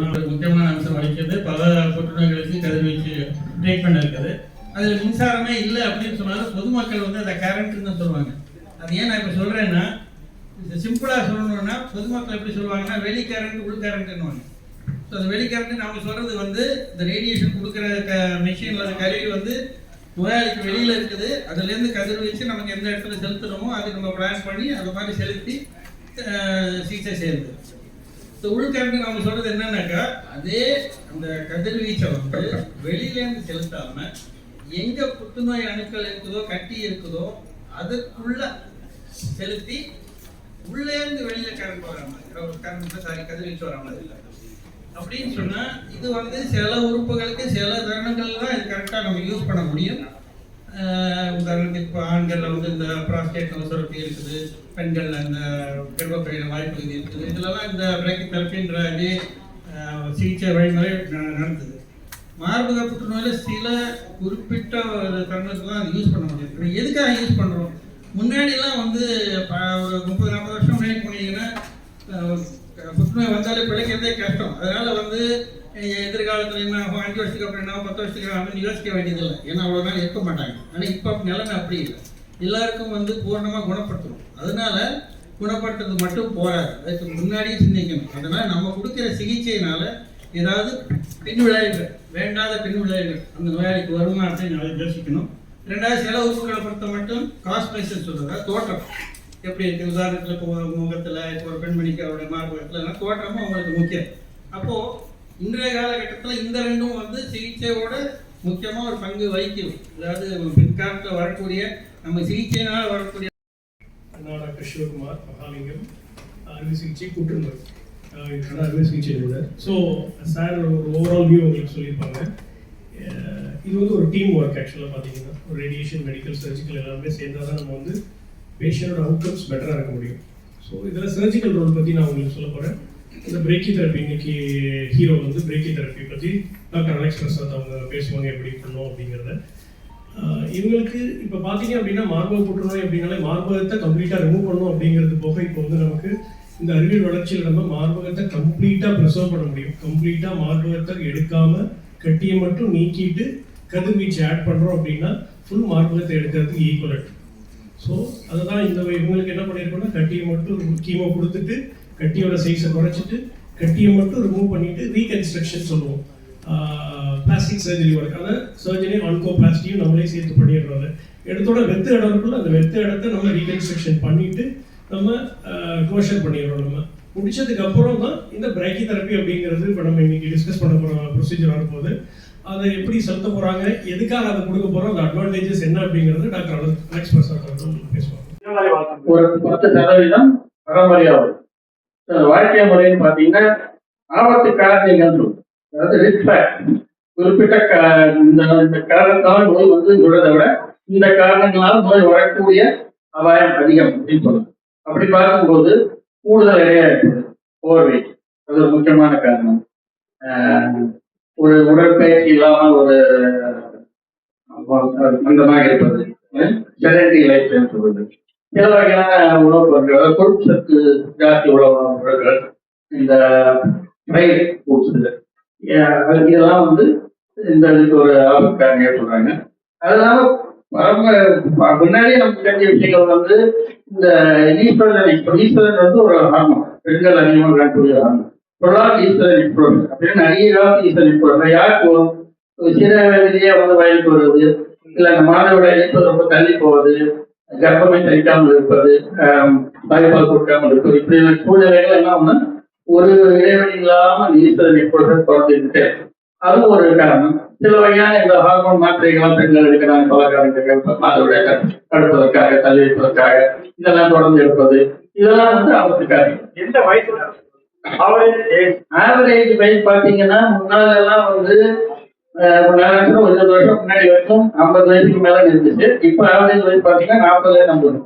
ஒரு முக்கியமான அம்சம் வகிக்கிறது. பல புற்றுநோய்களுக்கு கதிர்வீச்சு ட்ரீட்மெண்ட் இருக்குது. அதில் மின்சாரமே இல்லை அப்படின்னு சொன்னாலும் பொதுமக்கள் வந்து அதை கரண்ட்டுன்னு தான் சொல்லுவாங்க. அது ஏன் நான் இப்போ சொல்கிறேன்னா, சிம்பிளாக சொல்லணும்னா பொதுமக்கள் எப்படி சொல்லுவாங்கன்னா வெளி கரண்ட் உள் கரண்ட்டுன்னுவாங்க. ஸோ அந்த வெளி கரண்ட் நம்ம சொல்கிறது வந்து இந்த ரேடியேஷன் கொடுக்குற மிஷினில் அந்த கருவி வந்து நோயாளிக்கு வெளியில் இருக்குது. அதுலேருந்து கதிர்வீச்சு நமக்கு எந்த இடத்துல செலுத்தணுமோ அது நம்ம பிளான் பண்ணி அது மாதிரி செலுத்தி சிகிச்சை செய்யுது. ஸோ உள்கரண்ட் நம்ம சொல்கிறது என்னன்னாக்கா, அதே அந்த கதிர்வீச்சை வந்து வெளியிலேருந்து செலுத்தாமல் எங்கே புற்றுநோய் அணுக்கள் இருக்குதோ கட்டி இருக்குதோ அதுக்குள்ள செலுத்தி உள்ளேருந்து வெளியில் கரண்ட் வராமல் கதிர்வீச்சு வராமல் இல்லை அப்படின்னு சொன்னால் இது வந்து சில உறுப்புகளுக்கு சில தருணங்கள் தான் இது கரெக்டாக நம்ம யூஸ் பண்ண முடியும். உதாரணத்துக்கு இப்போ ஆண்களில் வந்து இந்த ப்ராஸ்டேட் சுரப்பி இருக்குது, பெண்கள் அந்த கர்ப்பப்பையில் வாய்ப்பகுதி இருக்குது. இதிலலாம் இந்த பிரேக்கி தெரப்பின்ற இதே சிகிச்சை வழிமுறை நடந்தது. மார்பக புற்றுநோயில் சில குறிப்பிட்ட தருணத்துக்கு தான் அது யூஸ் பண்ண முடியும். இப்போ எதுக்காக யூஸ் பண்ணுறோம்? முன்னாடிலாம் வந்து ஒரு 30-40 வருஷம் முன்னாடி போனீங்கன்னா புற்றுநோய் வந்தாலே பிழைக்கிறதே கஷ்டம். அதனால் வந்து எதிர்காலத்தில் என்ன 5 வருஷத்துக்கு அப்புறம் என்ன 10 வருஷத்துக்கு அப்படின்னு யோசிக்க வேண்டியதில்லை. ஏன்னா அவ்வளோ நாள் இருக்க மாட்டாங்க. ஆனால் இப்போ நிலைமை அப்படி இல்லை. எல்லாருக்கும் வந்து பூர்ணமாக குணப்படுத்தணும். அதனால குணப்படுத்துறது மட்டும் போராது, அதுக்கு முன்னாடியே சிந்திக்கணும். அதனால் நம்ம கொடுக்குற சிகிச்சையினால ஏதாவது பின் விளைவுகள், வேண்டாத பின் விளைவுகள் அந்த நோயாளிக்கு வருமா அப்படின்னு யோசிக்கணும். ரெண்டாவது சில உறுப்புகளை பொறுத்த மட்டும் காஸ்மெஷன் சொல்கிறதா தோற்றம் எப்படி இருக்குது. உதாரணத்தில் இப்போ முகத்தில் இப்போ ஒரு பெண்மணிக்கு அவருடைய மார்பகத்தில் தோற்றமும் அவங்களுக்கு முக்கியம். அப்போது இன்றைய காலகட்டத்தில் இந்த ரெண்டும் வந்து சிகிச்சையோட முக்கியமாக ஒரு பங்கு வகிக்கும். அதாவது பிற்காலத்தில் வரக்கூடிய நம்ம சிகிச்சையினால் வரக்கூடிய டாக்டர் சிவகுமார் மகாலிங்கம், அறுவை சிகிச்சை புற்றுநோய் அறுவை சிகிச்சை நிபுணர். ஸோ சார் ஒரு ஓவரால் வியூ உங்களுக்கு சொல்லியிருப்பாங்க. இது வந்து ஒரு டீம் ஒர்க். ஆக்சுவலாக பார்த்தீங்கன்னா ஒரு ரேடியேஷன், மெடிக்கல், சர்ஜிக்கல் எல்லாமே சேர்ந்தால் தான் நம்ம வந்து பேஷண்டோட அவுட்கம்ஸ் பெட்டராக இருக்க முடியும். ஸோ இதில் சர்ஜிக்கல் ரோல் பற்றி நான் உங்களுக்கு சொல்ல போகிறேன். இந்த பிரேக்கி தெரப்பி, இன்னைக்கு ஹீரோ வந்து பிரேக்கி தெரப்பி பற்றி டாக்டர் அலெக்ஸ் பிரசாத் அவங்க பேசுவாங்க எப்படி பண்ணணும் அப்படிங்கிறத. இவங்களுக்கு இப்போ பார்த்தீங்க அப்படின்னா மார்பக புற்றுநோய் அப்படின்னாலே மார்பகத்தை கம்ப்ளீட்டாக ரிமூவ் பண்ணணும் அப்படிங்கிறது போக இப்போ வந்து நமக்கு இந்த அறிவியல் வளர்ச்சியில் நம்ம மார்பகத்தை கம்ப்ளீட்டாக ப்ரிசர்வ் பண்ண முடியும். கம்ப்ளீட்டாக மார்பகத்தை எடுக்காமல் கட்டியை மட்டும் நீக்கிட்டு கதிர்வீச்சு ஆட் பண்ணுறோம் அப்படின்னா ஃபுல் மார்பகத்தை எடுக்கிறதுக்கு ஈக்குவலட். ஸோ அதுதான் இந்த இவங்களுக்கு என்ன பண்ணியிருக்கோம்னா கட்டியை மட்டும் கீமோ கொடுத்துட்டு கட்டியோட சைஸை குறைச்சிட்டு கட்டியை மட்டும் ரிமூவ் பண்ணிட்டு ரீகன்ஸ்ட்ரக்ஷன் சொல்லுவோம். பிளாஸ்டிக் சர்ஜரி ஒர்க், அதாவது சர்ஜரியும் ஆன்கோபிளாஸ்டியும் நம்மளே சேர்த்து பண்ணிடுறோம். எடுத்தோட வெத்த இடம் இருக்குல்ல, அந்த வெத்த இடத்த நம்ம ரீகன்ஸ்ட்ரக்ஷன் பண்ணிட்டு நம்ம க்ளோஷர் பண்ணிடுறோம். நம்ம முடிச்சதுக்கு அப்புறம் தான் இந்த பிரேக்கி தெரப்பி அப்படிங்கிறது இப்போ நம்ம இன்னைக்கு டிஸ்கஸ் பண்ண போகிற ப்ரொசீஜர் வரும்போது அதை எப்படி செலுத்த போகிறாங்க, எதுக்காக அதை கொடுக்க போகிறோம், அந்த அட்வான்டேஜஸ் என்ன அப்படிங்கிறது டாக்டர் அலெக்ஸ் பிரசாத் அவர்கள் பேசுவாங்க. ஒரு 10% பரம்பரையாகும். வாழ்க்கை முறைன்னு பார்த்தீங்கன்னா ஆபத்து காரணிகள், அதாவது ரிஸ்க் ஃபேக்டர். குறிப்பிட்ட இந்த காரணத்தால் நோய் வந்து விடுறதை விட இந்த காரணங்களால் நோய் வரக்கூடிய அபாயம் அதிகம் அப்படின்னு சொல்லணும். அப்படி பார்க்கும்போது கூடுதல் எடையா இருக்குது, ஓவர் வெயிட், அது ஒரு முக்கியமான காரணம். ஒரு உடற்பயிற்சி இல்லாமல் ஒரு மந்தமாக இருப்பது, செடன்டரி லைஃப் சொல்வது, சில வகையான உணவுப் பொருட்கள், கொழுப்பு சத்து ஜாஸ்தி உள்ள உணவுப் பொருட்கள், இந்த ஃப்ரைட் ஃபுட்ஸ், இதெல்லாம் வந்து இந்த இதுக்கு ஒரு ஆபத்து காரணியாக சொல்றாங்க. அதனால முன்னாடியே நமக்கு தெரிஞ்ச விஷயங்கள் வந்து இந்த ஈஸ்வரன் வந்து ஒரு ஹார்மோன், பெண்கள் அதிகமாக காணக்கூடிய ஹார்மோன். அப்படின்னு நிறைய காலத்து ஈஸ்வரன் யாருக்கு வரும்? சில வயதிலேயே வந்து வயலுக்கு வருவது, இல்லை அந்த மாணவர்களை இணைப்பது ரொம்ப தள்ளி போவது, கர்ப்பமை தரிக்காமல் இருப்பது, தாய்ப்பால் கொடுக்காமல் இருப்பது, இப்படியான சூழ்நிலைகள் என்ன ஒண்ணு ஒரு இடைவெளி இல்லாமல் ஈஸ்வரன் இப்பொழுது குறைஞ்சிக்கிட்டே, அதுவும் ஒரு காரணம். சில வகையான இந்த ஹார்மோன் மாத்திரைகள்லாம் பெண்கள் எடுக்கிறாங்க, பல காரணங்கள் மாதவிடாய் தடுப்பதற்காக, தள்ளி வைப்பதற்காக, இதெல்லாம் தொடர்ந்து எடுப்பது, இதெல்லாம் வந்து ஆபத்துக்காக. எந்த வயசுல ஆவரேஜ் வயசு பாத்தீங்கன்னா முன்னால எல்லாம் வந்து 20 வருஷம் முன்னாடி வரைக்கும் 50 வயசுக்கு மேல இருந்துச்சு. இப்ப ஆவரேஜ் வயசு பாத்தீங்கன்னா 40 50.